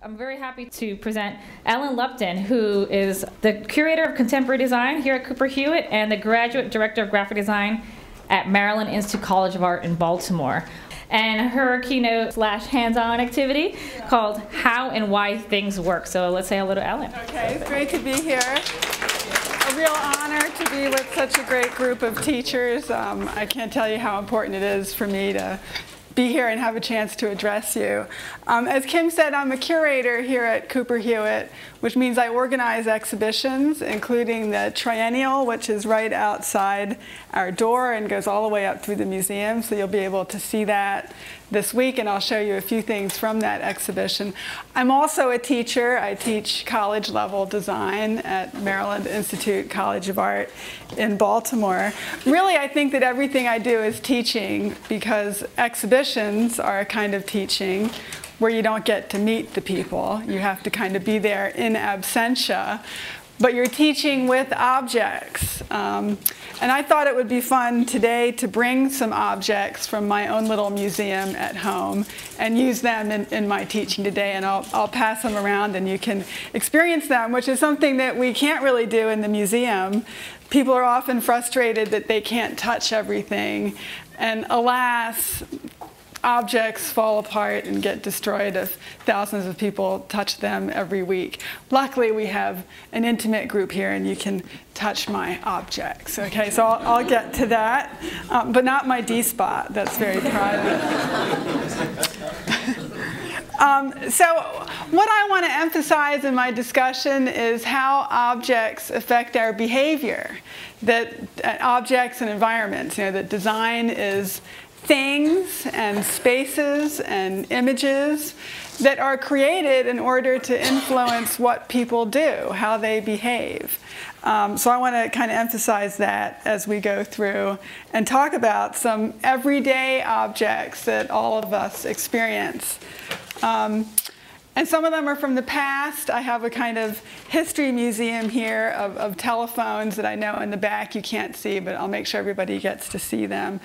I'm very happy to present Ellen Lupton, who is the Curator of Contemporary Design here at Cooper-Hewit and the Graduate Director of Graphic Design at Maryland Institute College of Art in Baltimore. And her keynote / hands-on activity called How and Why Things Work. So let's say hello to Ellen. Okay, it's great to be here. A real honor to be with such a great group of teachers. I can't tell you how important it is for me to be here and have a chance to address you. As Kim said, I'm a curator here at Cooper-Hewit, which means I organize exhibitions, including the Triennial, which is right outside our door and goes all the way up through the museum, so you'll be able to see that this week, and I'll show you a few things from that exhibition. I'm also a teacher. I teach college-level design at Maryland Institute College of Art in Baltimore. Really, I think that everything I do is teaching, because exhibitions are a kind of teaching where you don't get to meet the people. You have to kind of be there in absentia, but you're teaching with objects. And I thought it would be fun today to bring some objects from my own little museum at home and use them in my teaching today. And I'll pass them around and you can experience them, which is something that we can't really do in the museum. People are often frustrated that they can't touch everything. And alas, objects fall apart and get destroyed if thousands of people touch them every week. Luckily, we have an intimate group here, and you can touch my objects. Okay, so I'll get to that, but not my D-spot. That's very private. So what I want to emphasize in my discussion is how objects affect our behavior, that objects and environments, that design is things and spaces and images that are created in order to influence what people do, how they behave. So I want to kind of emphasize that as we go through and talk about some everyday objects that all of us experience. And some of them are from the past. I have a kind of history museum here of telephones that I know in the back you can't see, but I'll make sure everybody gets to see them.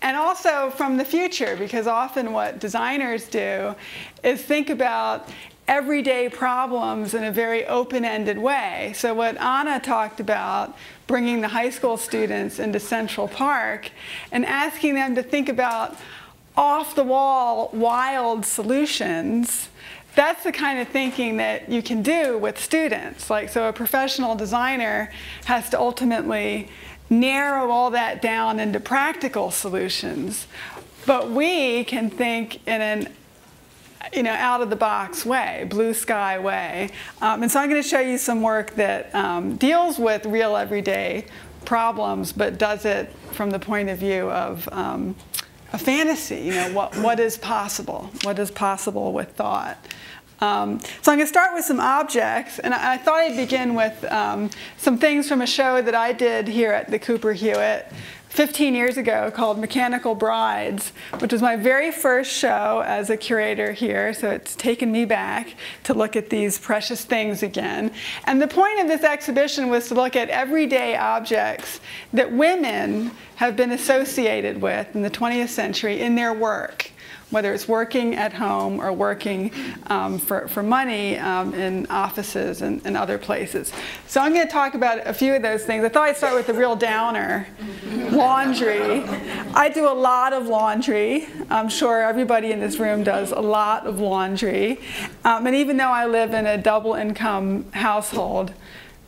And also from the future, because often what designers do is think about everyday problems in a very open-ended way. So what Anna talked about, bringing the high school students into Central Park and asking them to think about off-the-wall, wild solutions, that's the kind of thinking that you can do with students. So a professional designer has to ultimately narrow all that down into practical solutions. But we can think in an out-of-the-box way, blue sky way. And so I'm going to show you some work that deals with real everyday problems, but does it from the point of view of a fantasy, what is possible? What is possible with thought? So I'm going to start with some objects, and I thought I'd begin with some things from a show that I did here at the Cooper-Hewit 15 years ago called Mechanical Brides, which was my very first show as a curator here, so it's taken me back to look at these precious things again. And the point of this exhibition was to look at everyday objects that women have been associated with in the 20th century in their work, whether it's working at home or working for money in offices and other places. So I'm going to talk about a few of those things. I thought I'd start with the real downer, laundry. I do a lot of laundry. I'm sure everybody in this room does a lot of laundry. And even though I live in a double-income household,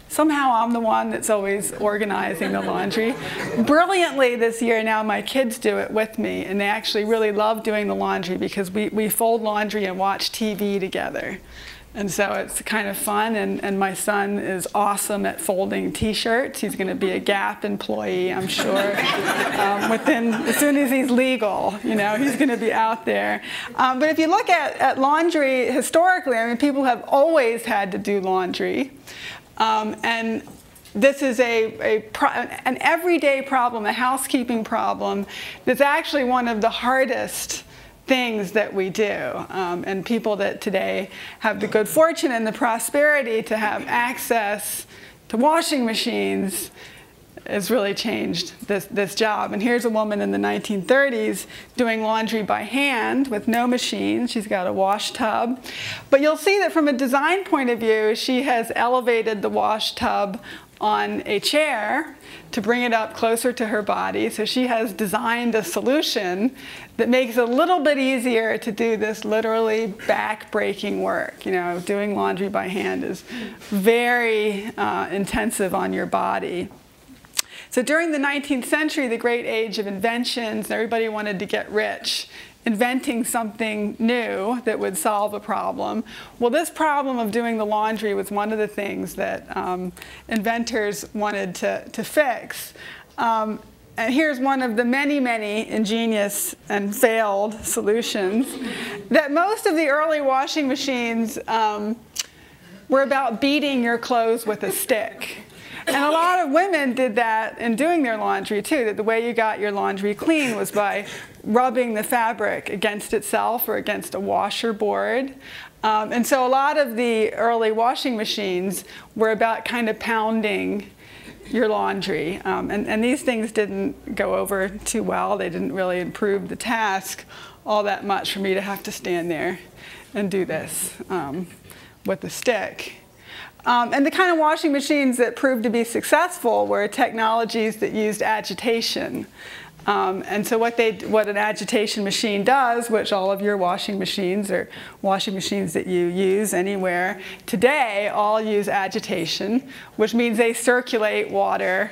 somehow I'm the one that's always organizing the laundry. Brilliantly this year now my kids do it with me, and they actually really love doing the laundry because we fold laundry and watch TV together. And so it's kind of fun, and my son is awesome at folding t-shirts. He's going to be a Gap employee, I'm sure. As soon as he's legal, he's going to be out there. But if you look at laundry historically, people have always had to do laundry. And this is an everyday problem, a housekeeping problem, that's actually one of the hardest things that we do. And people that today have the good fortune and the prosperity to have access to washing machines has really changed this job. And here's a woman in the 1930s doing laundry by hand with no machine. She's got a wash tub. But you'll see that from a design point of view, she has elevated the wash tub on a chair to bring it up closer to her body. So she has designed a solution that makes it a little bit easier to do this literally back-breaking work. You know, doing laundry by hand is very intensive on your body. So during the 19th century, the great age of inventions, everybody wanted to get rich, inventing something new that would solve a problem. Well, this problem of doing the laundry was one of the things that inventors wanted to fix. And here's one of the many, many ingenious and failed solutions. That most of the early washing machines were about beating your clothes with a stick. And a lot of women did that in doing their laundry too, that the way you got your laundry clean was by rubbing the fabric against itself or against a washer board. And so a lot of the early washing machines were about kind of pounding your laundry. And these things didn't go over too well. They didn't really improve the task all that much for me to have to stand there and do this with a stick. And the kind of washing machines that proved to be successful were technologies that used agitation. And so what an agitation machine does, which all of your washing machines or washing machines that you use anywhere today all use agitation, which means they circulate water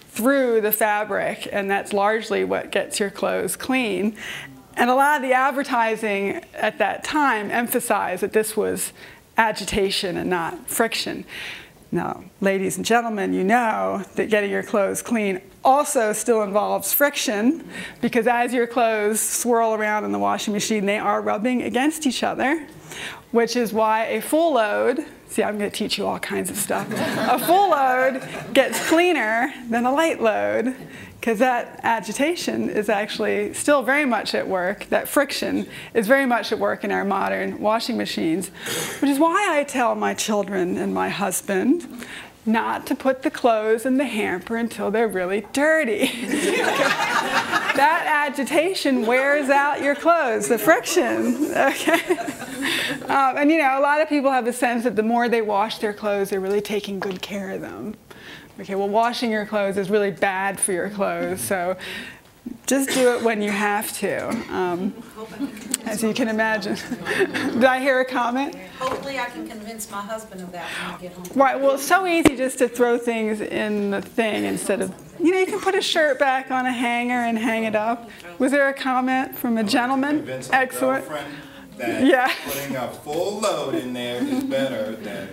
through the fabric, and that's largely what gets your clothes clean. And a lot of the advertising at that time emphasized that this was agitation and not friction. Now, ladies and gentlemen, you know that getting your clothes clean also still involves friction, because as your clothes swirl around in the washing machine, they are rubbing against each other, which is why a full load, see, I'm going to teach you all kinds of stuff, a full load gets cleaner than a light load, because that agitation is actually still very much at work. That friction is very much at work in our modern washing machines, which is why I tell my children and my husband not to put the clothes in the hamper until they're really dirty. That agitation wears out your clothes, the friction, okay? And you know, a lot of people have a sense that the more they wash their clothes, they're really taking good care of them. Okay, well, washing your clothes is really bad for your clothes, so just do it when you have to, as you can imagine. Did I hear a comment? Hopefully I can convince my husband of that when I get home. Right, well, it's so easy just to throw things in the thing instead of, you know, you can put a shirt back on a hanger and hang it up. Was there a comment from a gentleman? Excellent. That putting a full load in there is better than...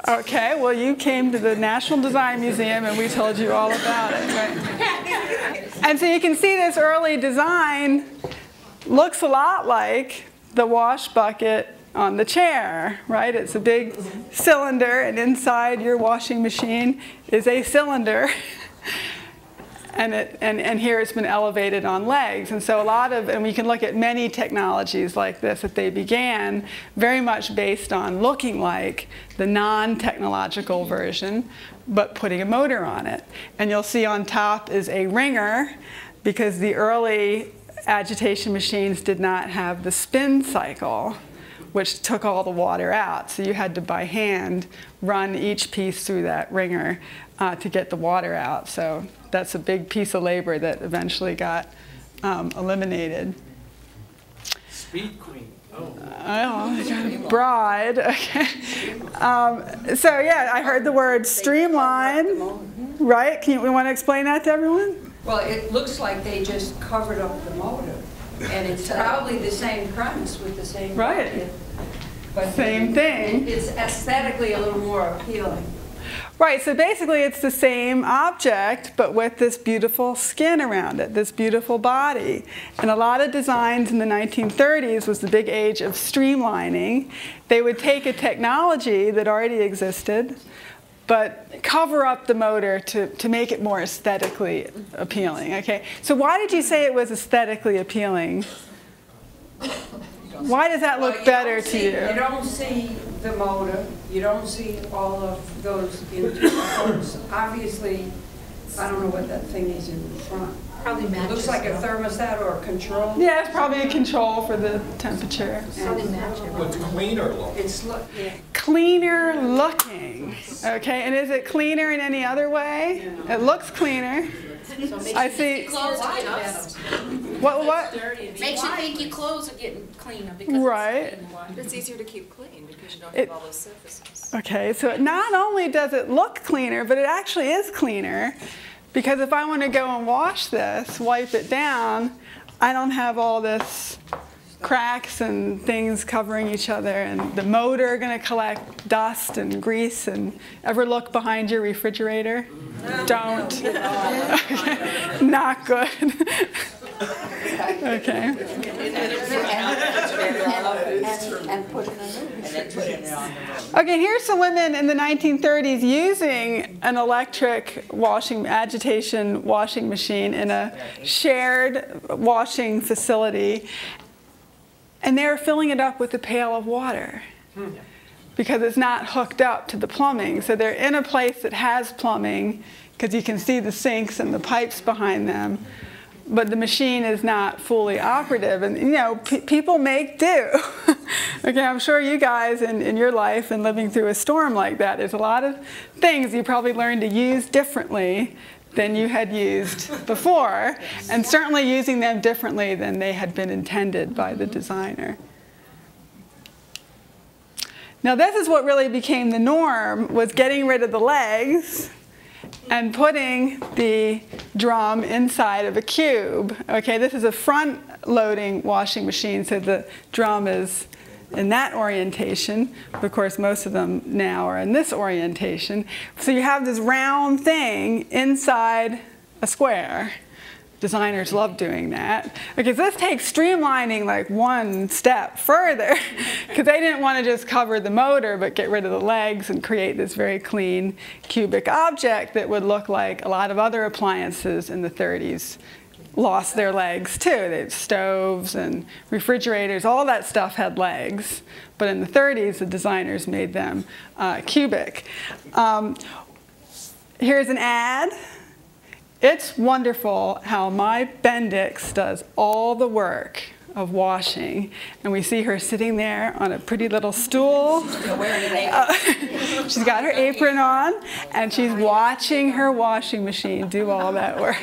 Okay, well, you came to the National Design Museum and we told you all about it, right? And so you can see this early design looks a lot like the wash bucket on the chair, right? It's a big cylinder, and inside your washing machine is a cylinder. And here it's been elevated on legs. And so and we can look at many technologies like this that they began very much based on looking like the non-technological version, but putting a motor on it. And you'll see on top is a wringer, because the early agitation machines did not have the spin cycle, which took all the water out. So you had to, by hand, run each piece through that wringer to get the water out. So that's a big piece of labor that eventually got eliminated. Speed Queen. Oh, I got a bride. Okay. So yeah, I heard the word streamlined, right? We want to explain that to everyone? Well, it looks like they just covered up the motor, and it's probably the same premise with the same bucket, but same thing. It's aesthetically a little more appealing. Right, so basically it's the same object, but with this beautiful skin around it, this beautiful body. And a lot of designs in the 1930s was the big age of streamlining. They would take a technology that already existed, but cover up the motor to make it more aesthetically appealing. Okay, so why did you say it was aesthetically appealing? Why does that look better to you? You don't see the motor. You don't see all of those internals. Obviously, I don't know what that thing is in the front. Probably It matches. looks like a thermostat or a control. Yeah, it's probably a control for the temperature. Probably match it. What's cleaner look? It's yeah. Cleaner looking. Okay, and is it cleaner in any other way? It looks cleaner. I see. What? Makes you think your clothes are getting cleaner because Right. It's easier to keep clean because you don't It- have all those surfaces. Okay, so not only does it look cleaner, but it actually is cleaner, because if I want to go and wash this, wipe it down, I don't have all this cracks and things covering each other, and the motor going to collect dust and grease. And ever look behind your refrigerator? Don't. Okay. Not good. Okay. And put it in Okay, here's some women in the 1930s using an electric agitation washing machine in a shared washing facility. And they're filling it up with a pail of water because it's not hooked up to the plumbing. So they're in a place that has plumbing because you can see the sinks and the pipes behind them. But the machine is not fully operative. And, you know, people make do. Okay, I'm sure you guys in your life and living through a storm like that, there's a lot of things you probably learned to use differently than you had used before, and certainly using them differently than they had been intended by the designer. Now this is what really became the norm, was getting rid of the legs and putting the drum inside of a cube. Okay, this is a front-loading washing machine, so the drum is in that orientation. Of course, most of them now are in this orientation. So you have this round thing inside a square. Designers love doing that. Okay, so this takes streamlining like one step further, because they didn't want to just cover the motor but get rid of the legs and create this very clean cubic object that would look like a lot of other appliances in the 30s lost their legs too. They had stoves and refrigerators, all that stuff had legs. But in the 30s, the designers made them cubic. Here's an ad. It's wonderful how my Bendix does all the work of washing. And we see her sitting there on a pretty little stool. She's got her apron on, and she's watching her washing machine do all that work.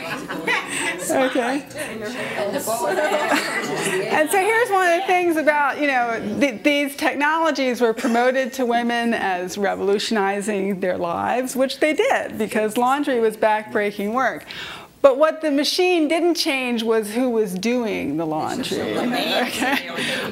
Okay. And so here's one of the things about, you know, these technologies were promoted to women as revolutionizing their lives, which they did, because laundry was backbreaking work. But what the machine didn't change was who was doing the laundry. Okay?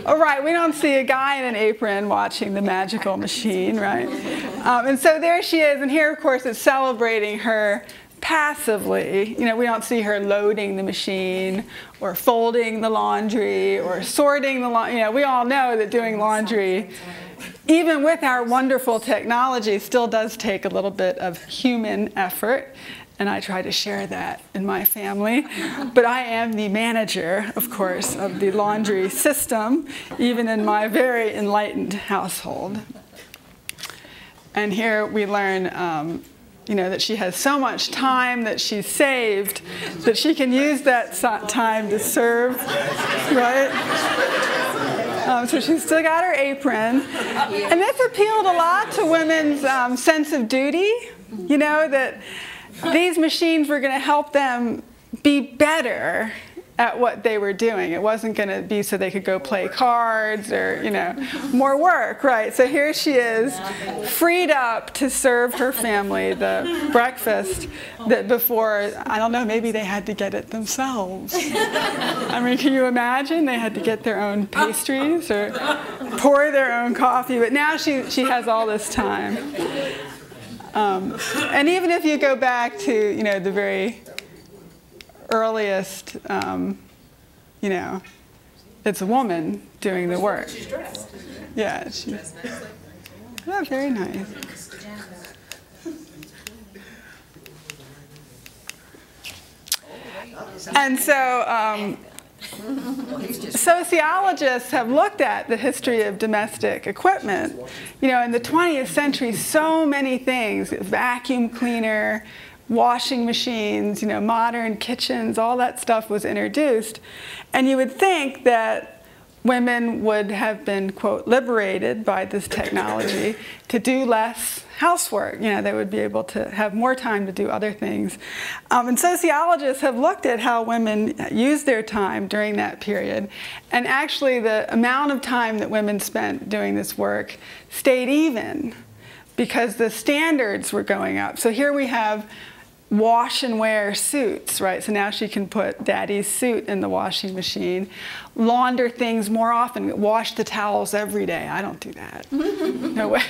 All right, we don't see a guy in an apron watching the magical machine, right? And so there she is, and here, of course, it's celebrating her passively. You know, we don't see her loading the machine or folding the laundry or sorting the laundry. You know, we all know that doing laundry, even with our wonderful technology, still does take a little bit of human effort. And I try to share that in my family. But I am the manager, of course, of the laundry system, even in my very enlightened household. And here we learn, you know, that she has so much time that she's saved that she can use that time to serve, right? So she's still got her apron. And this appealed a lot to women's sense of duty, you know, that these machines were going to help them be better at what they were doing. It wasn't going to be so they could go play cards or, you know, more work, right? So here she is, freed up to serve her family the breakfast that before, I don't know, maybe they had to get it themselves. I mean, can you imagine? They had to get their own pastries or pour their own coffee, but now she has all this time. And even if you go back to, you know, the very earliest, you know, it's a woman doing the work. She's dressed. Yeah, she's very nice. And so sociologists have looked at the history of domestic equipment. You know, in the 20th century, so many things, vacuum cleaner, washing machines, modern kitchens, all that stuff was introduced. And you would think that women would have been, quote, liberated by this technology to do less housework. They would be able to have more time to do other things. And sociologists have looked at how women used their time during that period. And actually, the amount of time that women spent doing this work stayed even because the standards were going up. So here we have wash and wear suits, right? So now she can put daddy's suit in the washing machine. Launder things more often. Wash the towels every day. I don't do that. No way.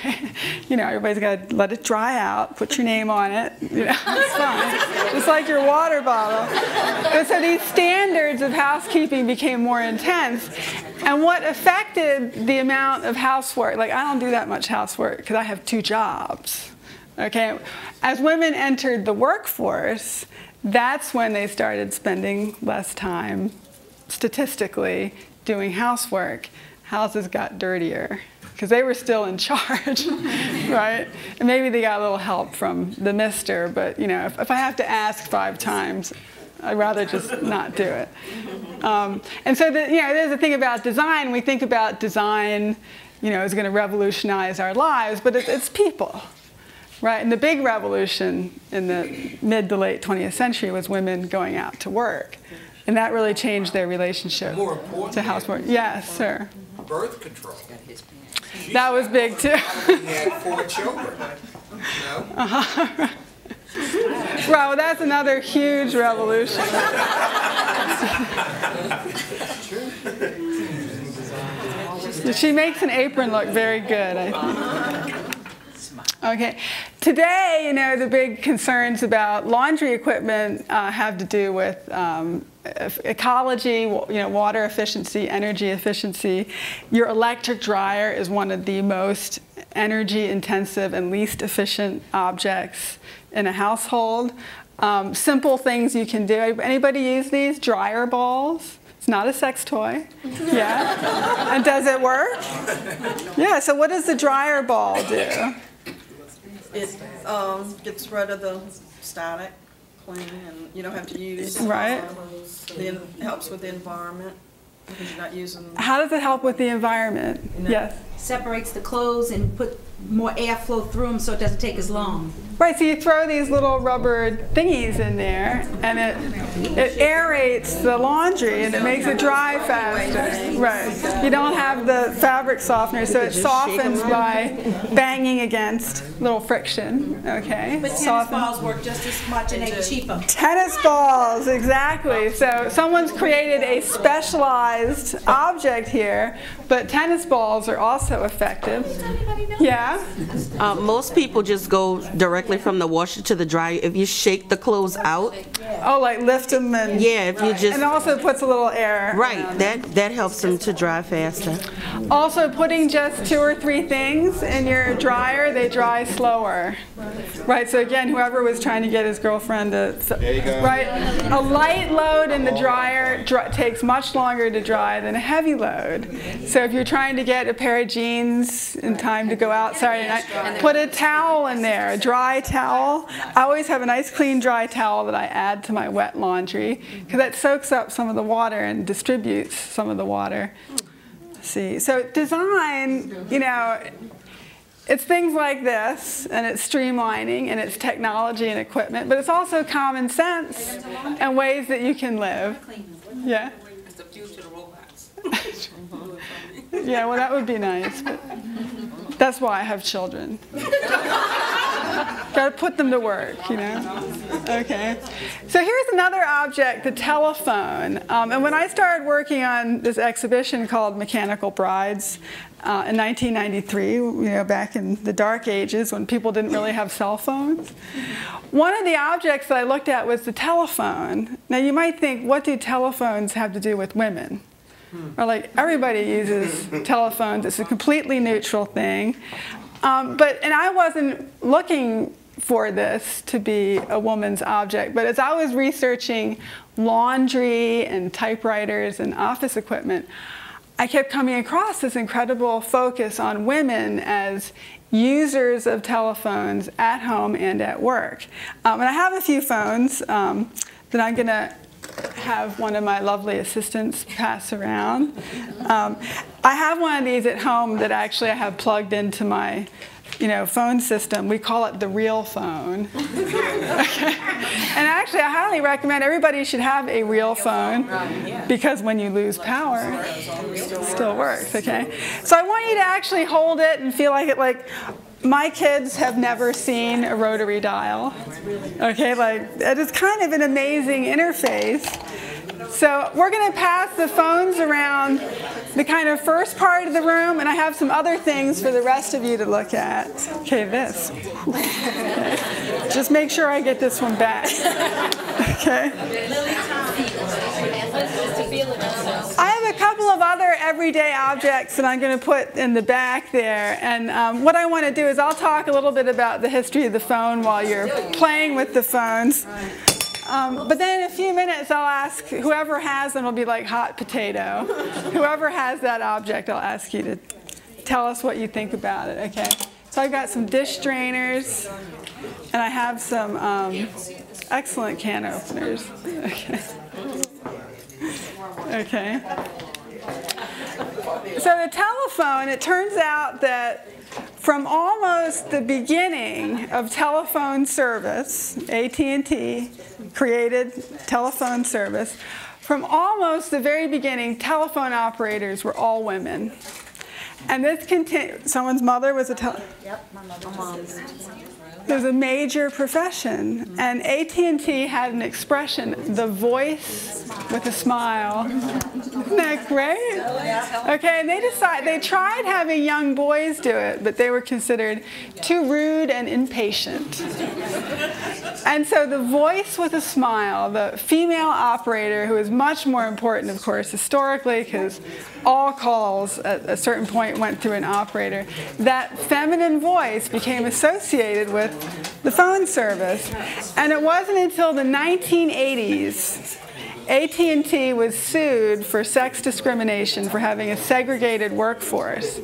Everybody's got to let it dry out, put your name on it. It's fine. Just like your water bottle. But so these standards of housekeeping became more intense. And what affected the amount of housework, like I don't do that much housework because I have 2 jobs. Okay, as women entered the workforce, that's when they started spending less time, statistically, doing housework. Houses got dirtier because they were still in charge, right? And maybe they got a little help from the mister, but if I have to ask 5 times, I'd rather just not do it. And so there's the thing about design. We think about design, is going to revolutionize our lives, but it's people. Right, and the big revolution in the mid to late 20th century was women going out to work. And that really changed their relationship to housework. Yes, sir. Birth control. That was big, too. She had 4 children. Well, that's another huge revolution. She makes an apron look very good, I think. Okay. Today, the big concerns about laundry equipment have to do with ecology, water efficiency, energy efficiency. Your electric dryer is one of the most energy-intensive and least efficient objects in a household. Simple things you can do. Anybody use these dryer balls? It's not a sex toy. Yeah. And does it work? Yeah. So what does the dryer ball do? It gets rid of the static, clean, and you don't have to use. Right. It helps with the environment because you're not using. How does it help with the environment? Yes. Separates the clothes and put more airflow through them so it doesn't take as long. Right, so you throw these little rubber thingies in there, and it aerates the laundry, and it makes it dry faster. Right. You don't have the fabric softener, so it softens by banging against little friction. Okay. But tennis balls work just as much and they're cheaper. Tennis balls, exactly. So someone's created a specialized object here, but tennis balls are also effective. Yeah. Most people just go directly from the washer to the dryer. If you shake the clothes out. Oh, like lift them and. Yeah, if you just. And also puts a little air. Right, that helps them to dry faster. Also, putting just 2 or 3 things in your dryer, they dry slower. Right. So again, whoever was trying to get his girlfriend to. There you go. Right. A light load in the dryer takes much longer to dry than a heavy load. So if you're trying to get a pair of jeans in time to go out Saturday night, put a towel in there, a dry towel. I always have a nice clean dry towel that I add to my wet laundry because that soaks up some of the water and distributes some of the water. Let's see. So design, it's things like this, and it's streamlining, and it's technology and equipment, but it's also common sense and ways that you can live. Yeah? It's the future of robots. Yeah, well, that would be nice, but that's why I have children. Got to put them to work, Okay. So here's another object, the telephone. And when I started working on this exhibition called Mechanical Brides in 1993, back in the dark ages when people didn't really have cell phones, one of the objects that I looked at was the telephone. Now you might think, what do telephones have to do with women? Or like everybody uses telephones. It's a completely neutral thing. And I wasn't looking for this to be a woman's object. But as I was researching laundry and typewriters and office equipment, I kept coming across this incredible focus on women as users of telephones at home and at work. And I have a few phones that I'm going to have one of my lovely assistants pass around. I have one of these at home that actually I have plugged into my phone system. We call it the real phone. Okay. And actually, I highly recommend everybody should have a real phone because when you lose power, it still works. Okay. So I want you to actually hold it and feel like it. Like my kids have never seen a rotary dial. Okay. Like it is kind of an amazing interface. So we're going to pass the phones around the kind of first part of the room, and I have some other things for the rest of you to look at. Okay, this. Okay. Just make sure I get this one back. Okay. I have a couple of other everyday objects that I'm going to put in the back there, and what I want to do is I'll talk a little bit about the history of the phone while you're playing with the phones. But then in a few minutes, I'll ask whoever has them, will be like hot potato. Whoever has that object, I'll ask you to tell us what you think about it, okay? So I've got some dish strainers, and I have some excellent can openers. Okay. Okay. So the telephone, it turns out that from almost the beginning of telephone service, AT&T created telephone service. From almost the very beginning, telephone operators were all women. And this continued. Someone's mother was a Yep, my mother. It was a major profession, and AT&T had an expression, the voice with a smile. Isn't that great? Okay, and they tried having young boys do it, but they were considered too rude and impatient. And so the voice with a smile, the female operator, who is much more important, of course, historically, because all calls at a certain point went through an operator, that feminine voice became associated with the phone service. And it wasn't until the 1980s AT&T was sued for sex discrimination for having a segregated workforce.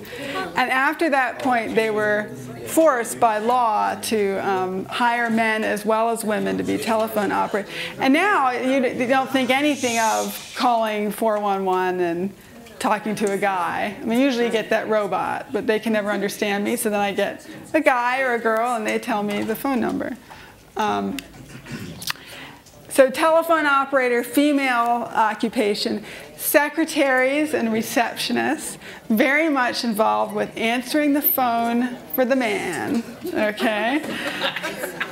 And after that point, they were forced by law to hire men as well as women to be telephone operators. And now you don't think anything of calling 411 and talking to a guy. I mean, usually you get that robot, but they can never understand me, so then I get a guy or a girl and they tell me the phone number. So telephone operator, female occupation, secretaries and receptionists, very much involved with answering the phone for the man, okay?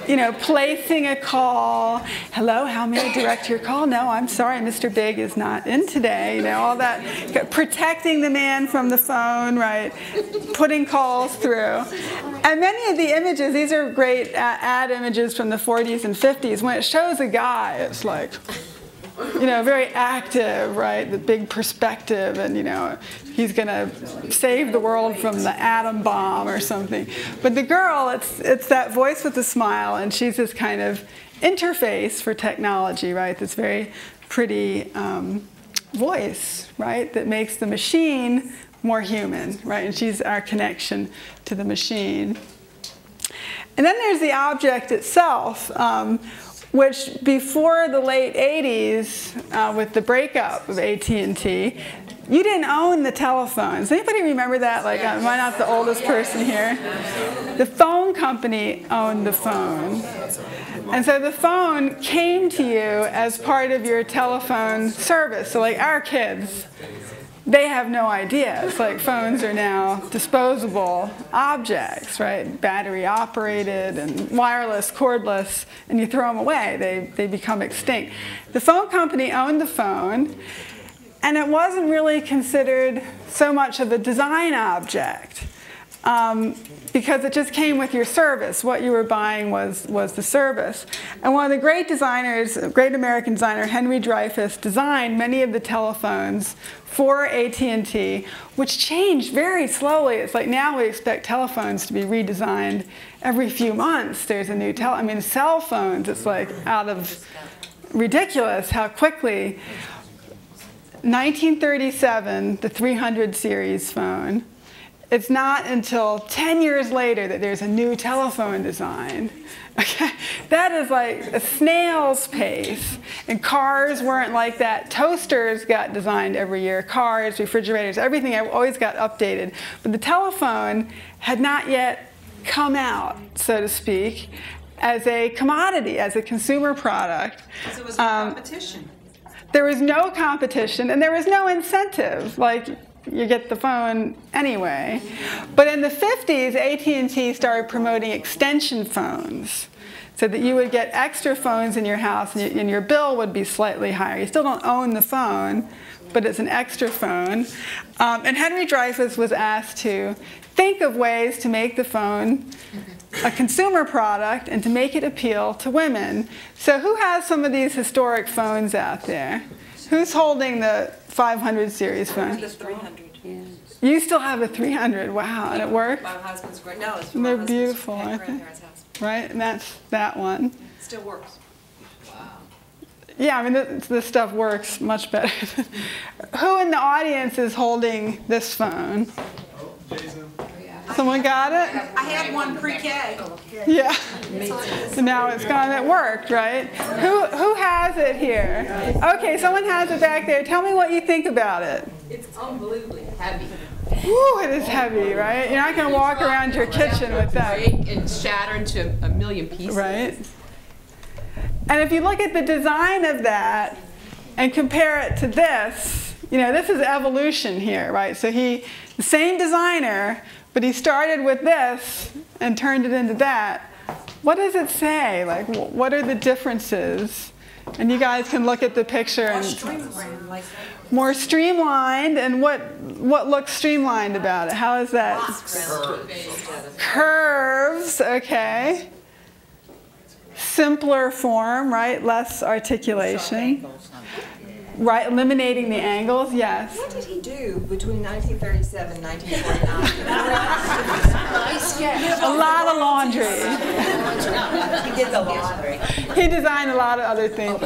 You know, placing a call. Hello, how may I direct your call? No, I'm sorry, Mr. Big is not in today. You know, all that. Protecting the man from the phone, right? Putting calls through. And many of the images, these are great ad images from the 40s and 50s. When it shows a guy, it's like, you know, very active, right? The big perspective, and, you know, he's going to save the world from the atom bomb or something. But the girl, it's that voice with a smile, and she's this kind of interface for technology, right? This very pretty voice, right? That makes the machine more human, right? And she's our connection to the machine. And then there's the object itself, which before the late 80s, with the breakup of AT&T, you didn't own the telephones. Does anybody remember that? Like, am I not the oldest person here? The phone company owned the phone. And so the phone came to you as part of your telephone service. So like our kids, they have no idea. It's like phones are now disposable objects, right? Battery operated and wireless, cordless, and you throw them away. They become extinct. The phone company owned the phone, and it wasn't really considered so much of a design object because it just came with your service. What you were buying was the service. And one of the great designers, great American designer, Henry Dreyfuss, designed many of the telephones for AT&T, which changed very slowly. It's like now we expect telephones to be redesigned every few months. There's a new I mean, cell phones, it's like out of ridiculous how quickly. 1937, the 300 series phone. It's not until 10 years later that there's a new telephone designed. Okay? That is like a snail's pace. And cars weren't like that. Toasters got designed every year. Cars, refrigerators, everything always got updated. But the telephone had not yet come out, so to speak, as a commodity, as a consumer product. So it was a competition. There was no competition, and there was no incentive. Like, you get the phone anyway. But in the 50s, AT&T started promoting extension phones so that you would get extra phones in your house and your bill would be slightly higher. You still don't own the phone, but it's an extra phone. And Henry Dreyfuss was asked to think of ways to make the phone a consumer product and to make it appeal to women. So who has some of these historic phones out there? Who's holding the 500 series phone? The 300. Yeah. You still have a 300, wow, and it works? My husband's great. No, it's And they're beautiful, aren't they? Right, and that's that one. Still works. Yeah, I mean, this stuff works much better. Who in the audience is holding this phone? Jason. Someone got it? I had one pre-K. Yeah. So now it's gone. It worked, right? Who has it here? Okay, someone has it back there. Tell me what you think about it. It's unbelievably heavy. Woo, it is heavy, right? You're not going to walk around your kitchen with that. Break and shatter into a million pieces. Right. And if you look at the design of that and compare it to this, you know, this is evolution here, right? So the same designer, but he started with this and turned it into that. What does it say? Like, what are the differences? And you guys can look at the picture and more streamlined. And what looks streamlined about it? How is that? Curves, okay. Simpler form, right? Less articulation. Right, eliminating the angles, yes. What did he do between 1937 and 1949? A lot of laundry. He did the laundry. He designed a lot of other things.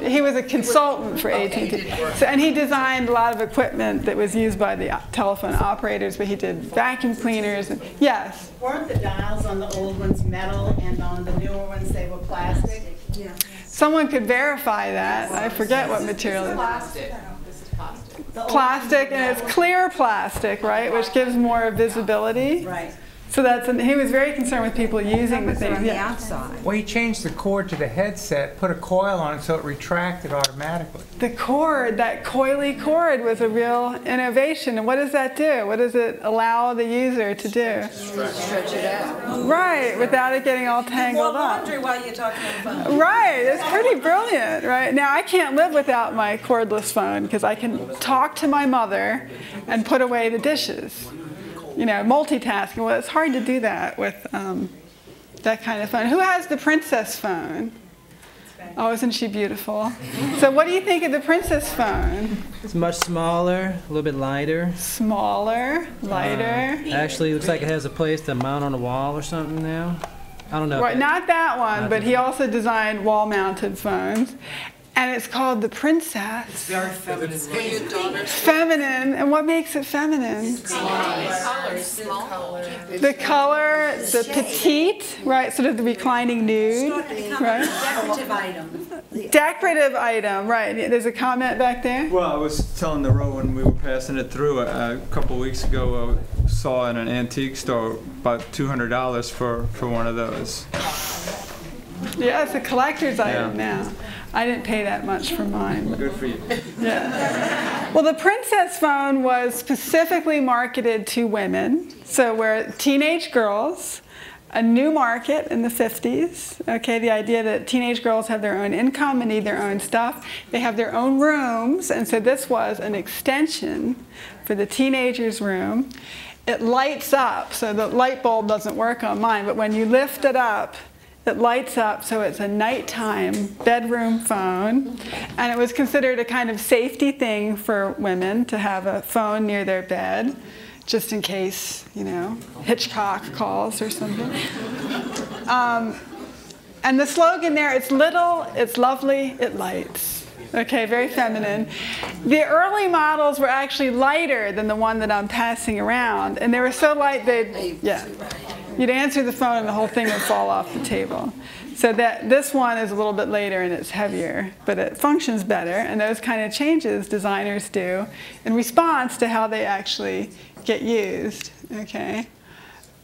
He was a consultant for AT&T. And he designed a lot of equipment that was used by the telephone operators, but he did vacuum cleaners. And, yes? Weren't the dials on the old ones metal and on the newer ones they were plastic? Yeah. Someone could verify that. I forget what material it is. Plastic. This is plastic. Plastic, and it's clear plastic, right, which gives more visibility. Right. So he was very concerned with people using the thing. On the outside. Well, he changed the cord to the headset, put a coil on it so it retracted automatically. The cord, that coily cord, was a real innovation. And what does that do? What does it allow the user to do? Stretch it out. Right, without it getting all tangled up. Laundry while you're talking on the phone. Right, it's pretty brilliant, right? Now, I can't live without my cordless phone because I can talk to my mother and put away the dishes. You know, multitasking. Well, it's hard to do that with that kind of phone. Who has the Princess phone? Oh, isn't she beautiful? So what do you think of the Princess phone? It's much smaller, a little bit lighter. Smaller, lighter. Actually, it looks like it has a place to mount on a wall or something now. I don't know. Right, not that one, but he also designed wall-mounted phones. And it's called the Princess. It's very feminine. Feminine. And what makes it feminine? The color, the petite, right? Sort of the reclining nude, right? Decorative item. Decorative item, right. There's a comment back there? Well, I was telling the row when we were passing it through a couple weeks ago, I saw in an antique store about $200 for one of those. Yeah, it's a collector's item now. I didn't pay that much for mine. Good for you. Yeah. Well, the Princess phone was specifically marketed to women. So we're teenage girls, a new market in the 50s. Okay, the idea that teenage girls have their own income and need their own stuff. They have their own rooms, and so this was an extension for the teenager's room. It lights up, so the light bulb doesn't work on mine, but when you lift it up, it lights up, so it's a nighttime bedroom phone. And it was considered a kind of safety thing for women to have a phone near their bed, just in case, you know, Hitchcock calls or something. And the slogan there, it's little, it's lovely, it lights. Okay, very feminine. The early models were actually lighter than the one that I'm passing around, and they were so light you'd answer the phone and the whole thing would fall off the table. So that this one is a little bit later and it's heavier, but it functions better, and those kind of changes designers do in response to how they actually get used. Okay.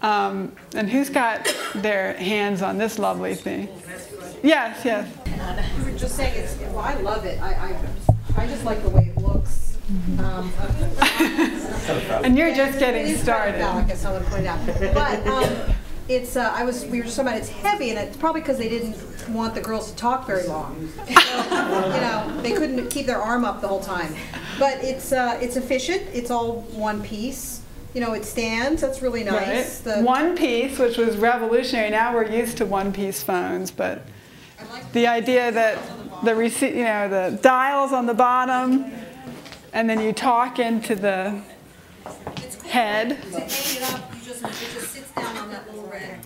And who's got their hands on this lovely thing? Yes, yes. You were just saying, well, I love it. I just like the way it looks. And you're just getting started. As someone pointed out. But it's, we were just talking about it's heavy, and it's probably because they didn't want the girls to talk very long. So, they couldn't keep their arm up the whole time. But it's efficient. It's all one piece. It stands. That's really nice. Right. One piece, which was revolutionary. Now we're used to one-piece phones, but the idea that the dials on the bottom, and then you talk into the head. To hang it up, it just sits down on that little red.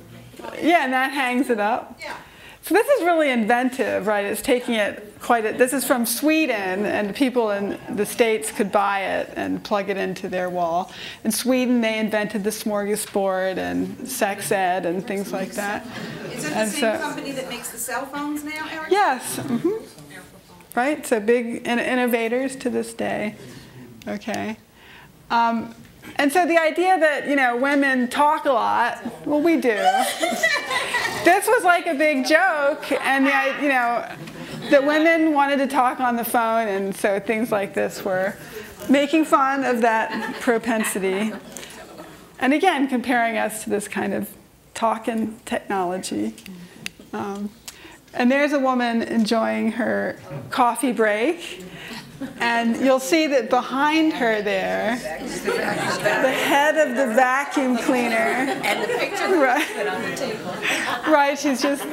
Yeah, and that hangs it up. Yeah. So this is really inventive, right? It's taking it this is from Sweden, and people in the States could buy it and plug it into their wall. In Sweden, they invented the smorgasbord and sex ed and things like that. Is it the same company that makes the cell phones now, Eric? Yes. Mm-hmm. Right, so big innovators to this day. Okay. And so the idea that, women talk a lot, well, we do. This was like a big joke, and that women wanted to talk on the phone, and so things like this were making fun of that propensity. And again, comparing us to this kind of talking technology. And there's a woman enjoying her coffee break. And you'll see that behind her there, the head of the vacuum cleaner. And the picture right. put on the table. Right,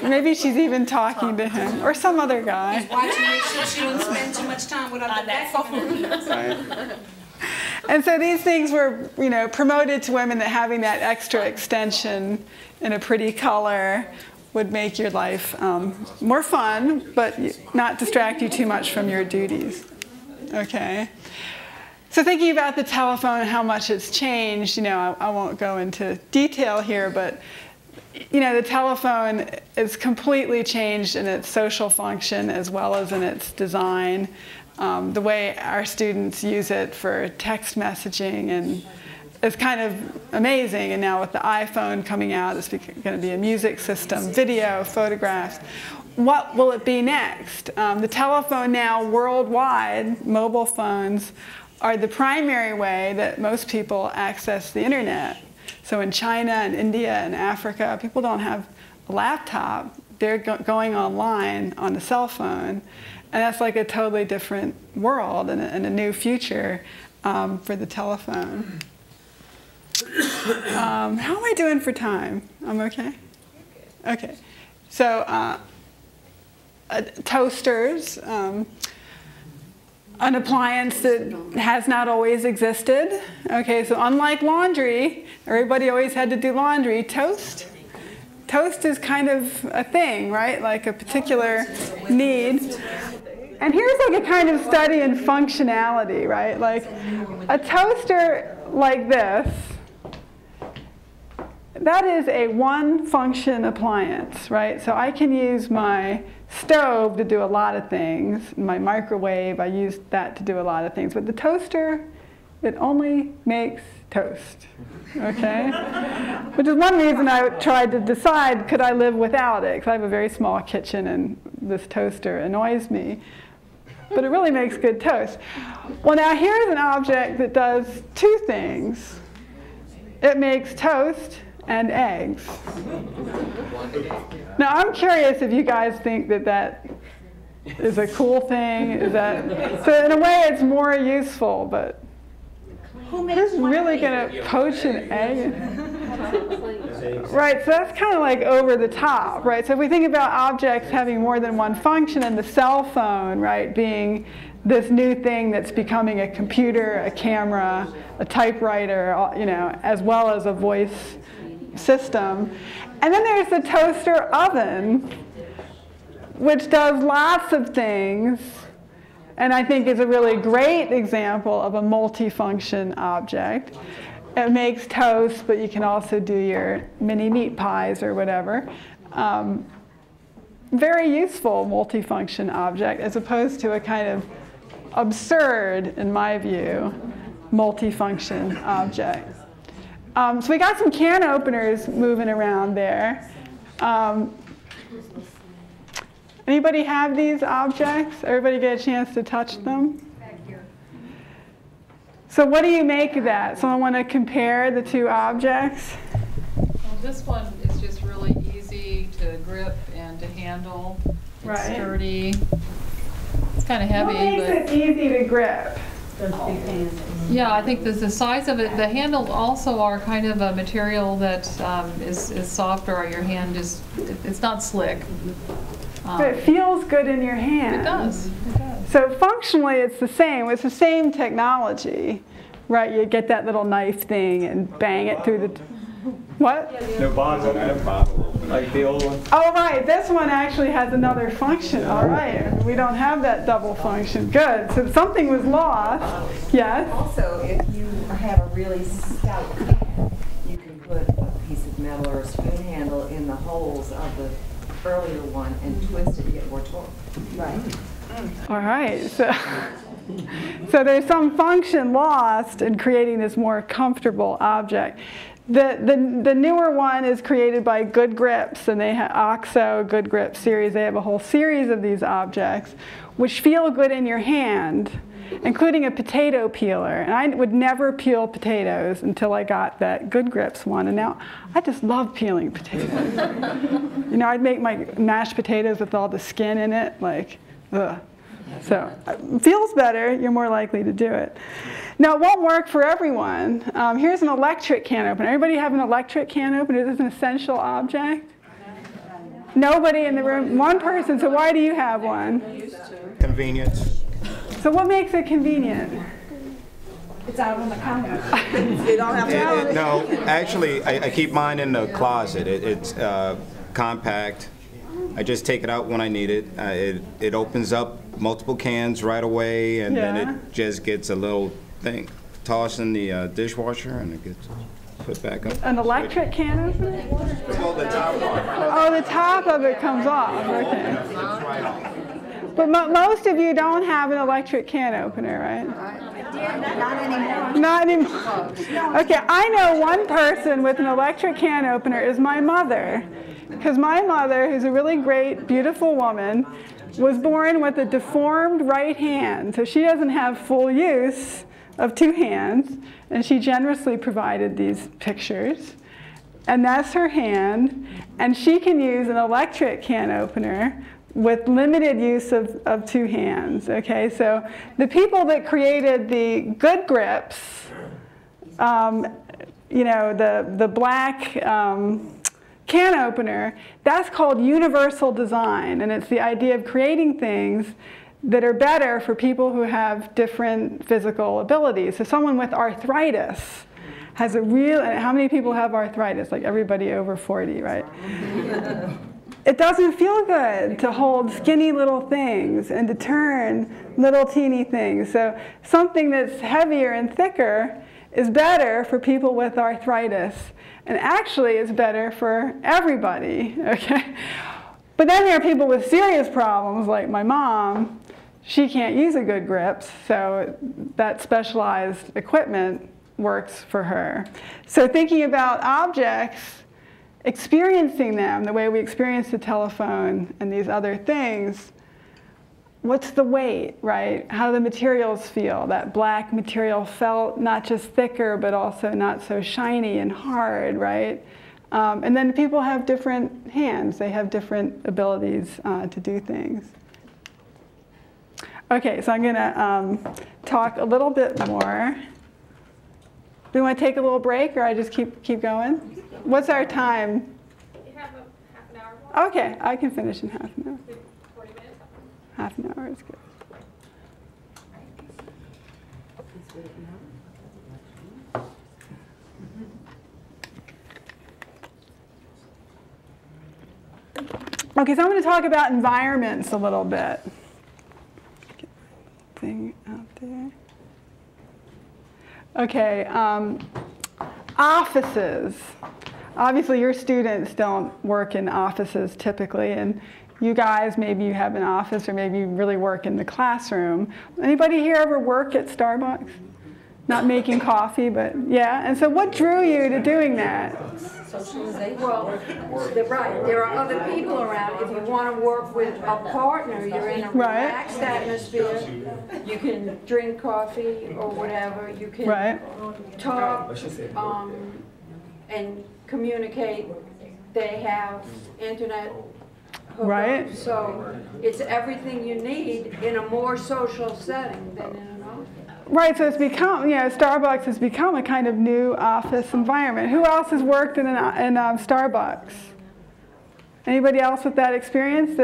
maybe she's even talking to him, or some other guy. Watching, make sure she don't spend too much time without that phone. Right. And so these things were, promoted to women, that having that extra extension in a pretty color would make your life more fun, but not distract you too much from your duties. Okay. So thinking about the telephone and how much it's changed, I won't go into detail here, but the telephone is completely changed in its social function as well as in its design. The way our students use it for text messaging and is kind of amazing. And now with the iPhone coming out, it's going to be a music system, video, photographs. What will it be next? The telephone now worldwide, mobile phones, are the primary way that most people access the internet. So in China and India and Africa, people don't have a laptop. They're going online on a cell phone. And that's like a totally different world and a new future for the telephone. How am I doing for time? I'm okay? Okay. So toasters, an appliance that has not always existed. Okay, so unlike laundry, everybody always had to do laundry. Toast is kind of a thing, right? Like a particular need. And here's like a kind of study in functionality, right? Like a toaster like this, that is a one-function appliance, right? So I can use my stove to do a lot of things. My microwave, I use that to do a lot of things. But the toaster, it only makes toast, okay? Which is one reason I tried to decide, could I live without it? Because I have a very small kitchen and this toaster annoys me. But it really makes good toast. Well, now here's an object that does two things. It makes toast and eggs. Now I'm curious if you guys think that that is a cool thing. So in a way it's more useful, but who's really going to poach an egg? Right, so that's kind of like over the top, right? So if we think about objects having more than one function, and the cell phone, right, being this new thing that's becoming a computer, a camera, a typewriter, as well as a voice system. And then there's the toaster oven, which does lots of things and I think is a really great example of a multifunction object. It makes toast, but you can also do your mini meat pies or whatever. Very useful multifunction object as opposed to a kind of absurd, in my view, multifunction object. So we got some can openers moving around there. Anybody have these objects? Everybody get a chance to touch them? So what do you make of that? Someone want to compare the two objects? Well, this one is just really easy to grip and to handle. It's sturdy. It's kind of heavy. What makes it easy to grip? Yeah, I think the size of it, the handles also are kind of a material that is softer, or your hand is, it's not slick. But it feels good in your hand. It does. It does. So functionally, it's the same. It's the same technology, right? You get that little knife thing and bang it through the. What? No bonds on it, like the old one. Oh, right. This one actually has another function. All right. We don't have that double function. Good. So something was lost. Yes? Also, if you have a really stout can, you can put a piece of metal or a spoon handle in the holes of the earlier one and twist it to get more torque. Right. All right. So there's some function lost in creating this more comfortable object. The newer one is created by Good Grips, and they have OXO Good Grip series. They have a whole series of these objects which feel good in your hand, including a potato peeler. And I would never peel potatoes until I got that Good Grips one. And now I just love peeling potatoes. You know, I'd make my mashed potatoes with all the skin in it, like, ugh. So it feels better. You're more likely to do it. Now, it won't work for everyone. Here's an electric can opener. Everybody have an electric can opener? Is this an essential object? Nobody in the room? One person. So why do you have one? Convenience. So what makes it convenient? It's out on the counter. You don't have to. No, actually, I keep mine in the closet. It's compact. I just take it out when I need it. It opens up multiple cans right away, and then it just gets a little thing. Toss in the dishwasher, and it gets put back up. An electric can opener? Well, the top part. Oh, the top of it comes off. Okay. But most of you don't have an electric can opener, right? Not anymore. Not anymore. Okay, I know one person with an electric can opener is my mother. Because my mother, who's a really great, beautiful woman, was born with a deformed right hand. So she doesn't have full use of two hands. And she generously provided these pictures. And that's her hand. And she can use an electric can opener with limited use of two hands. Okay, so the people that created the Good Grips, you know, the black can opener, that's called universal design, and it's the idea of creating things that are better for people who have different physical abilities. So someone with arthritis has a real, how many people have arthritis? Like everybody over 40, right? It doesn't feel good to hold skinny little things and to turn little teeny things. So something that's heavier and thicker is better for people with arthritis. And actually it's better for everybody, okay? But then there are people with serious problems, like my mom. She can't use a Good Grips, so that specialized equipment works for her. So thinking about objects, experiencing them the way we experience the telephone and these other things, what's the weight, right? How do the materials feel? That black material felt not just thicker, but also not so shiny and hard, right? And then people have different hands. They have different abilities to do things. Okay, so I'm gonna talk a little bit more. Do you want to take a little break, or I just keep going? What's our time? You have half an hour more. Okay, I can finish in half an hour. 40 minutes. Half an hour is good. Okay, so I'm going to talk about environments a little bit. Okay, offices. Obviously, your students don't work in offices typically, and you guys, maybe you have an office, or maybe you really work in the classroom. Anybody here ever work at Starbucks? Not making coffee, but yeah. And so what drew you to doing that? Socialization. Well, right. There are other people around. If you want to work with a partner, you're in a relaxed atmosphere. You can drink coffee or whatever. You can talk and communicate. They have internet hookups. So it's everything you need in a more social setting than in an office. Right, so it's become, Starbucks has become a kind of new office environment. Who else has worked in Starbucks? Anybody else with that experience?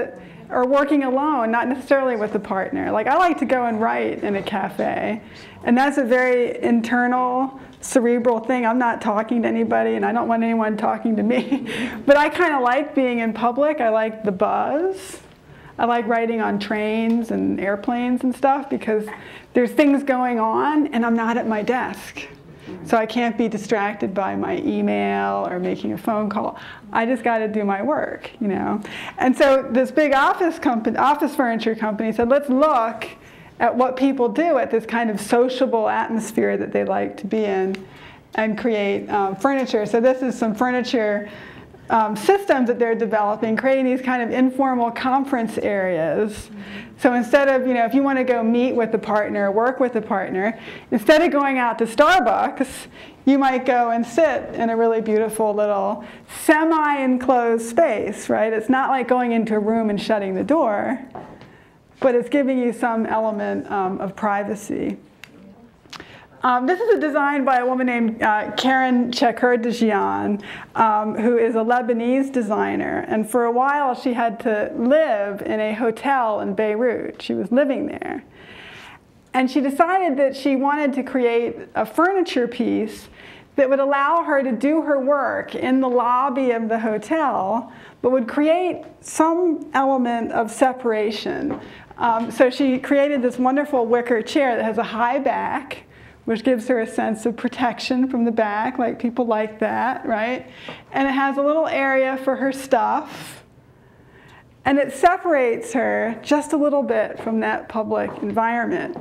Or working alone, not necessarily with a partner? Like, I like to go and write in a cafe, and that's a very internal, cerebral thing. I'm not talking to anybody, and I don't want anyone talking to me. But I kind of like being in public. I like the buzz. I like writing on trains and airplanes and stuff because there's things going on and I'm not at my desk. So I can't be distracted by my email or making a phone call. I just got to do my work, And so this big office furniture company said, let's look at what people do at this kind of sociable atmosphere that they like to be in and create furniture. So this is some furniture systems that they're developing, creating these kind of informal conference areas. So instead of, if you want to go meet with a partner, work with a partner, instead of going out to Starbucks, you might go and sit in a really beautiful little semi-enclosed space, right? It's not like going into a room and shutting the door, but it's giving you some element of privacy. This is a design by a woman named Karen Chekurdajian, who is a Lebanese designer. And for a while, she had to live in a hotel in Beirut. She was living there. And she decided that she wanted to create a furniture piece that would allow her to do her work in the lobby of the hotel, but would create some element of separation. So she created this wonderful wicker chair that has a high back, which gives her a sense of protection from the back, like people like that, right? And it has a little area for her stuff. And it separates her just a little bit from that public environment.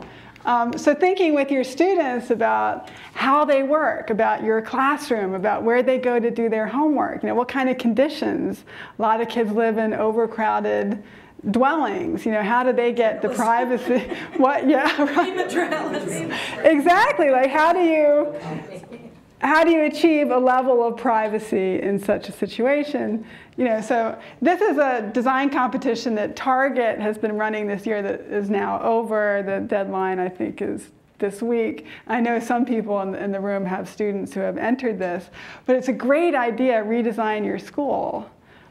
So thinking with your students about how they work, about your classroom, about where they go to do their homework, what kind of conditions. A lot of kids live in overcrowded dwellings, how do they get the privacy? What? Yeah, right. Exactly. Like, how do you achieve a level of privacy in such a situation? So this is a design competition that Target has been running this year that is now over. The deadline, I think, is this week. I know some people in the room have students who have entered this, but it's a great idea, redesign your school.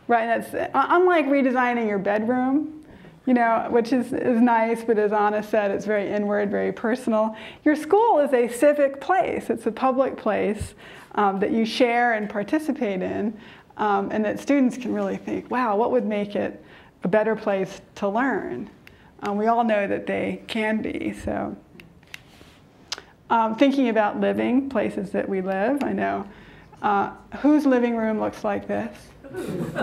Right, that's unlike redesigning your bedroom, which is nice, but as Anna said, it's very inward, very personal. Your school is a civic place. It's a public place that you share and participate in, and that students can really think, wow, what would make it a better place to learn? We all know that they can be, so. Thinking about living, places that we live, I know. Whose living room looks like this? Isn't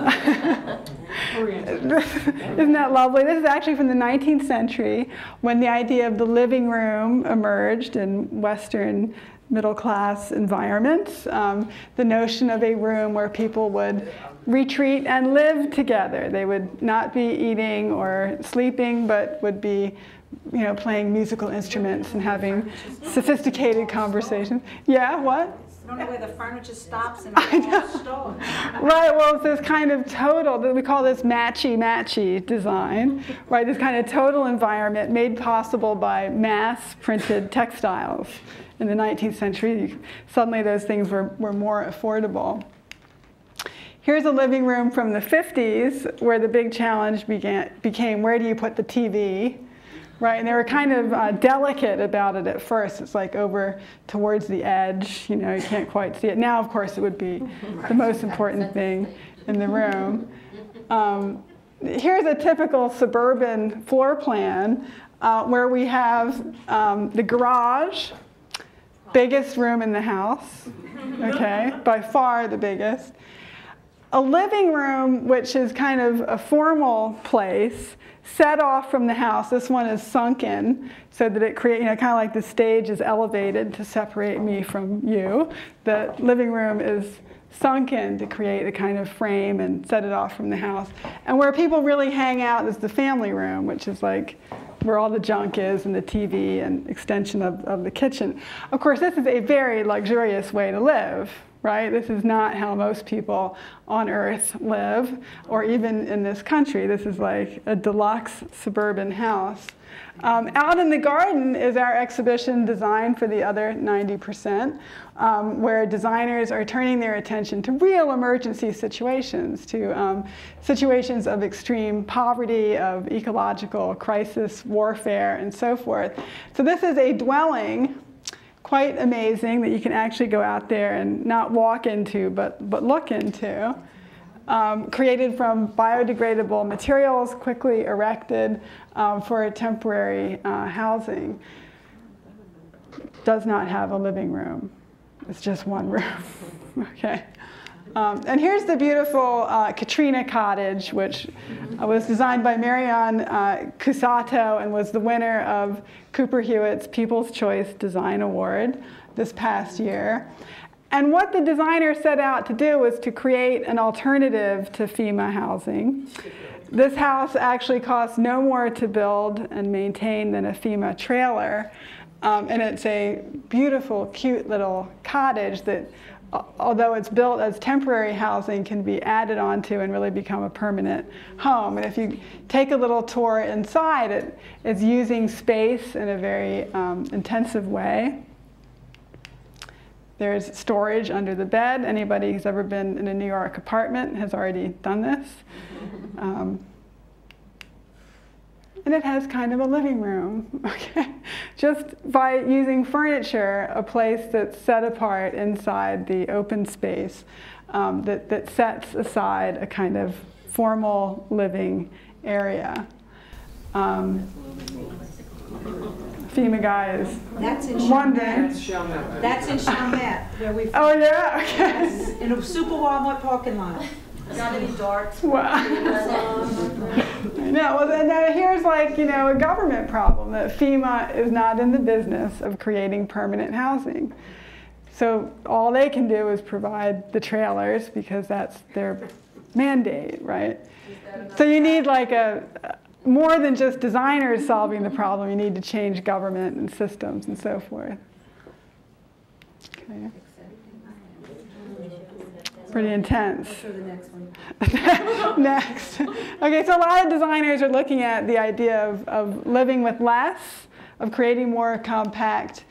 that lovely? This is actually from the 19th century when the idea of the living room emerged in Western middle-class environments. The notion of a room where people would retreat and live together. They would not be eating or sleeping, but would be playing musical instruments and having sophisticated conversations. Yeah, what? I don't know where the furniture stops and the store. Right, well, it's this kind of total, we call this matchy-matchy design, right? This kind of total environment made possible by mass-printed textiles. In the 19th century, suddenly those things were more affordable. Here's a living room from the 50s where the big challenge became where do you put the TV? Right, and they were kind of delicate about it at first. It's like over towards the edge, you can't quite see it. Now, of course, it would be the most important thing in the room. Here's a typical suburban floor plan where we have the garage biggest room in the house, okay, by far the biggest. A living room, which is kind of a formal place, set off from the house. This one is sunken so that it creates, kind of like the stage is elevated to separate me from you. The living room is sunken to create a kind of frame and set it off from the house. And where people really hang out is the family room, which is like where all the junk is and the TV and extension of the kitchen. Of course, this is a very luxurious way to live, right? This is not how most people on Earth live, or even in this country. This is like a deluxe suburban house. Out in the garden is our exhibition Design for the Other 90%, where designers are turning their attention to real emergency situations, to situations of extreme poverty, of ecological crisis, warfare, and so forth. So this is a dwelling, quite amazing, that you can actually go out there and not walk into, but look into. Created from biodegradable materials, quickly erected for temporary housing. Does not have a living room. It's just one room. Okay. And here's the beautiful Katrina Cottage, which was designed by Marianne Cusato and was the winner of Cooper-Hewit's People's Choice Design Award this past year. And what the designer set out to do was to create an alternative to FEMA housing. This house actually costs no more to build and maintain than a FEMA trailer. And it's a beautiful, cute little cottage that, although it's built as temporary housing, can be added onto and really become a permanent home. And if you take a little tour inside, it's using space in a very intensive way. There's storage under the bed. Anybody who's ever been in a New York apartment has already done this. And it has kind of a living room, okay? Just by using furniture, a place that's set apart inside the open space that sets aside a kind of formal living area. FEMA guys. That's in wondering. Chalmette. That's in Chalmette, where we. Oh yeah, okay. Yes, in a super Walmart parking lot. Got any darts? Wow. I know. Well, then here's like a government problem that FEMA is not in the business of creating permanent housing. So all they can do is provide the trailers because that's their mandate, right? So you need like more than just designers solving the problem. You need to change government and systems and so forth. Okay. Pretty intense. Next. Okay, so a lot of designers are looking at the idea of living with less, of creating more compact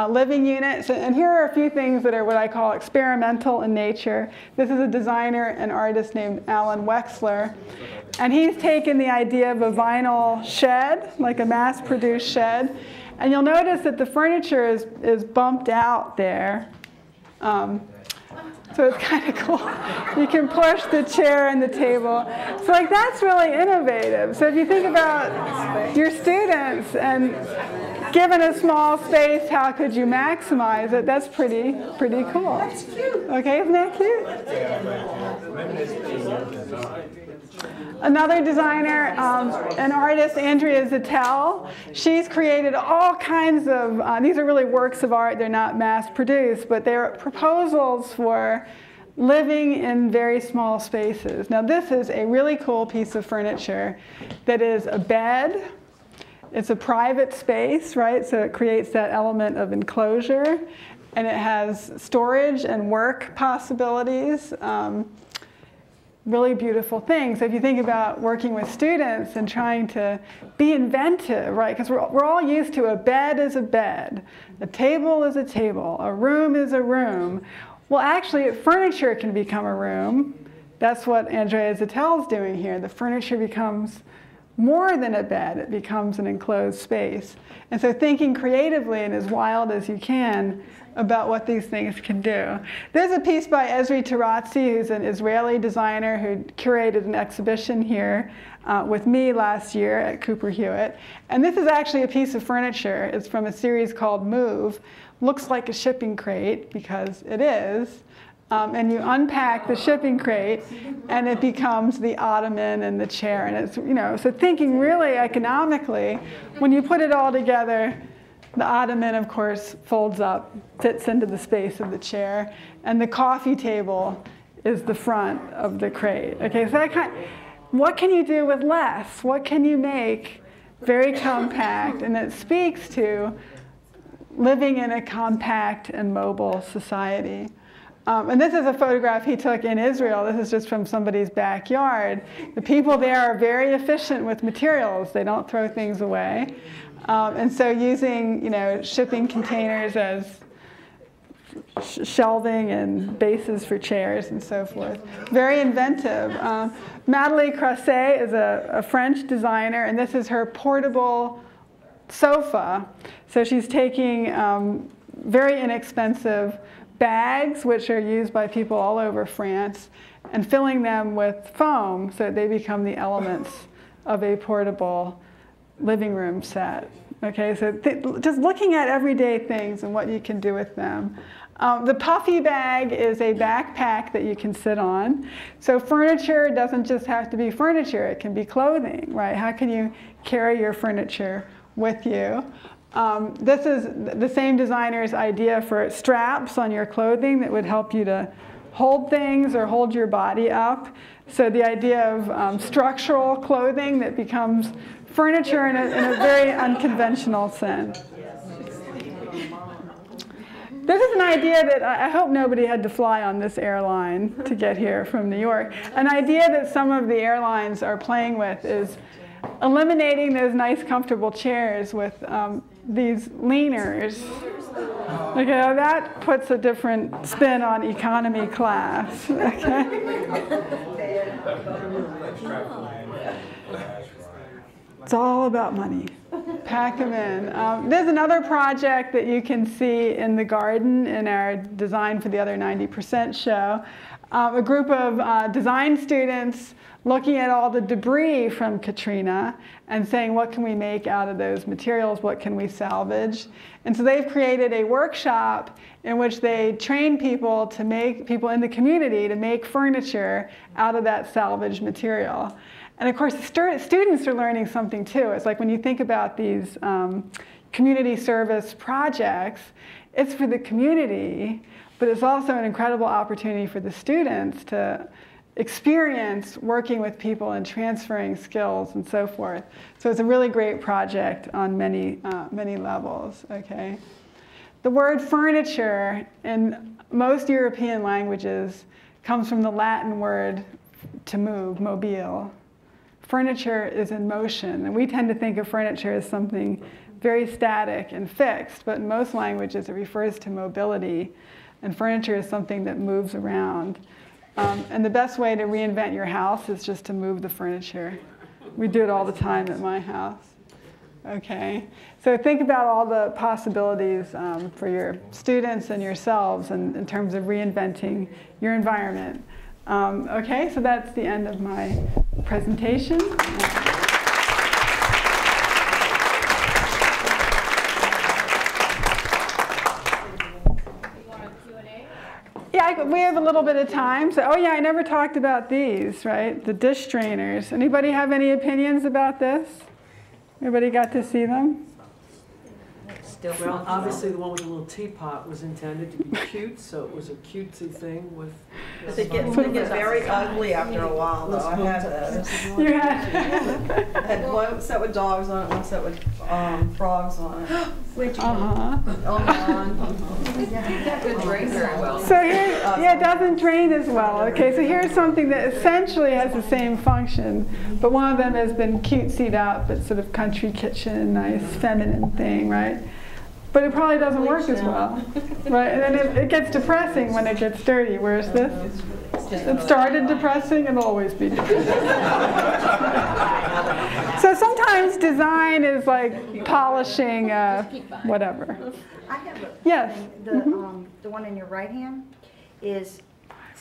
living units. And here are a few things that are what I call experimental in nature. This is a designer and artist named Alan Wexler. And he's taken the idea of a vinyl shed, like a mass-produced shed. And you'll notice that the furniture is bumped out there. So it's kind of cool. You can push the chair and the table. So like that's really innovative. So if you think about your students and given a small space, how could you maximize it? That's pretty cool. That's cute. Okay, isn't that cute? Another designer, an artist, Andrea Zettel, she's created all kinds of, these are really works of art, they're not mass produced, but they're proposals for living in very small spaces. Now this is a really cool piece of furniture that is a bed. It's a private space, right? So it creates that element of enclosure, and it has storage and work possibilities. Really beautiful things. So if you think about working with students and trying to be inventive, right? Because we're all used to a bed is a bed, a table is a table, a room is a room. Well, actually, furniture can become a room. That's what Andrea Zettel is doing here. The furniture becomes more than a bed. It becomes an enclosed space. And so thinking creatively and as wild as you can about what these things can do. There's a piece by Ezri Taratzi, who's an Israeli designer who curated an exhibition here with me last year at Cooper-Hewit. And this is actually a piece of furniture. It's from a series called Move. Looks like a shipping crate, because it is. And you unpack the shipping crate, and it becomes the ottoman and the chair. And it's, you know, so thinking really economically, when you put it all together, the ottoman, of course, folds up, fits into the space of the chair, and the coffee table is the front of the crate. Okay, so that what can you do with less? What can you make very compact? And it speaks to living in a compact and mobile society. And this is a photograph he took in Israel. This is just from somebody's backyard. The people there are very efficient with materials. They don't throw things away. And so using, you know, shipping containers as shelving and bases for chairs and so forth. Very inventive. Madeleine Crasset is a French designer, and this is her portable sofa. So she's taking very inexpensive bags, which are used by people all over France, and filling them with foam so that they become the elements of a portable living room set. Okay, so just looking at everyday things and what you can do with them. The puffy bag is a backpack that you can sit on. So furniture doesn't just have to be furniture, it can be clothing, right? How can you carry your furniture with you? This is the same designer's idea for straps on your clothing that would help you to hold things or hold your body up. So the idea of structural clothing that becomes furniture in a very unconventional sense. This is an idea that I hope nobody had to fly on this airline to get here from New York. An idea that some of the airlines are playing with is eliminating those nice, comfortable chairs with these leaners. Okay, that puts a different spin on economy class. Okay? It's all about money. Pack them in. There's another project that you can see in the garden in our Design for the Other 90% show. A group of design students looking at all the debris from Katrina and saying, what can we make out of those materials? What can we salvage? And so they've created a workshop in which they train people to make, people in the community to make furniture out of that salvaged material. And of course, the students are learning something too. It's like when you think about these community service projects, it's for the community, but it's also an incredible opportunity for the students to experience working with people and transferring skills and so forth. So it's a really great project on many, many levels, okay? The word furniture in most European languages comes from the Latin word to move, mobile. Furniture is in motion, and we tend to think of furniture as something very static and fixed, but in most languages it refers to mobility, and furniture is something that moves around. And the best way to reinvent your house is just to move the furniture. We do it all the time at my house. Okay, so think about all the possibilities for your students and yourselves in terms of reinventing your environment. Okay, so that's the end of my presentation. Yeah, we have a little bit of time. So, oh yeah, I never talked about these, right? The dish strainers. Anybody have any opinions about this? Everybody got to see them? Well, obviously the one with the little teapot was intended to be cute, so it was a cutesy thing with... They get very ugly after a while, though. I had those. You had? I had one set with dogs on it, one set with frogs on it. Where'd you It drains very well. So here, yeah, it doesn't drain as well. Okay, so here's something that essentially has the same function, but one of them has been cutesied up. It's sort of country kitchen, nice feminine thing, right? But it probably doesn't work as well, right? And then it gets depressing when it gets dirty, whereas this, it started depressing and will always be depressing. So sometimes design is like polishing whatever. I have a Yes. thing. The one in your right hand is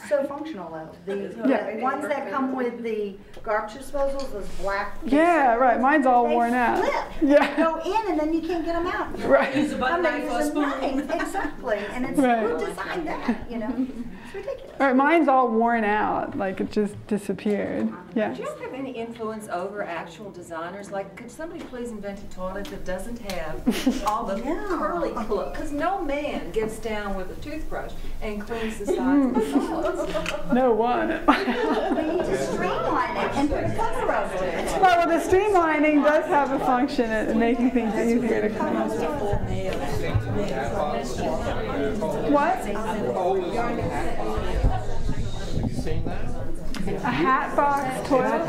so functional though. The ones that come with the garbage disposals, those black. Yeah, right. Mine's all they worn out. Flip. Yeah. They go in and then you can't get them out. Right. Use a butter knife or a spoon. Exactly. And it's who designed that, you know? It's ridiculous. All right, mine's all worn out. Like it just disappeared. Yeah. Do you have any influence over actual designers? Like, could somebody please invent a toilet that doesn't have all the curly clip? Because no man gets down with a toothbrush and cleans the sides of the toilet. No one. We need to streamline it and put color over it. Well, the streamlining does have a function in making things easier to clean. What? Have you seen that? A hat box toilet?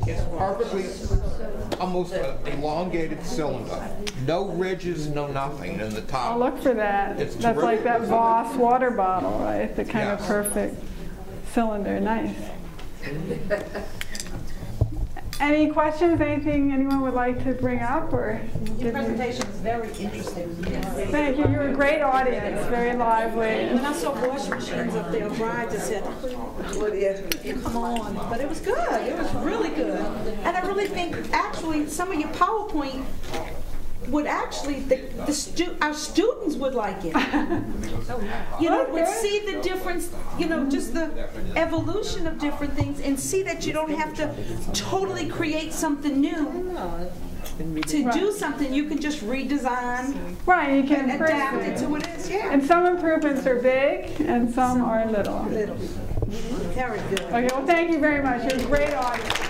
It's perfectly, almost an elongated cylinder. No ridges, no nothing in the top. I'll look for that. It's That's like terrific. that Voss water bottle, right? The kind of perfect cylinder. Nice. Any questions? Anything anyone would like to bring up or? Your presentation was very interesting. Thank you. You're a great audience. Very lively. When I saw washing machines up there, Brian just said, come on. But it was good. It was really good. And I really think, actually, some of your PowerPoint would actually, our students would like it. You know, would see the difference, you know, just the evolution of different things and see that you don't have to totally create something new. To do something, you can just redesign. Right, you can and adapt it to what it is. Yeah. And some improvements are big and some are little. Very good. Okay, well, thank you very much. You're a great audience.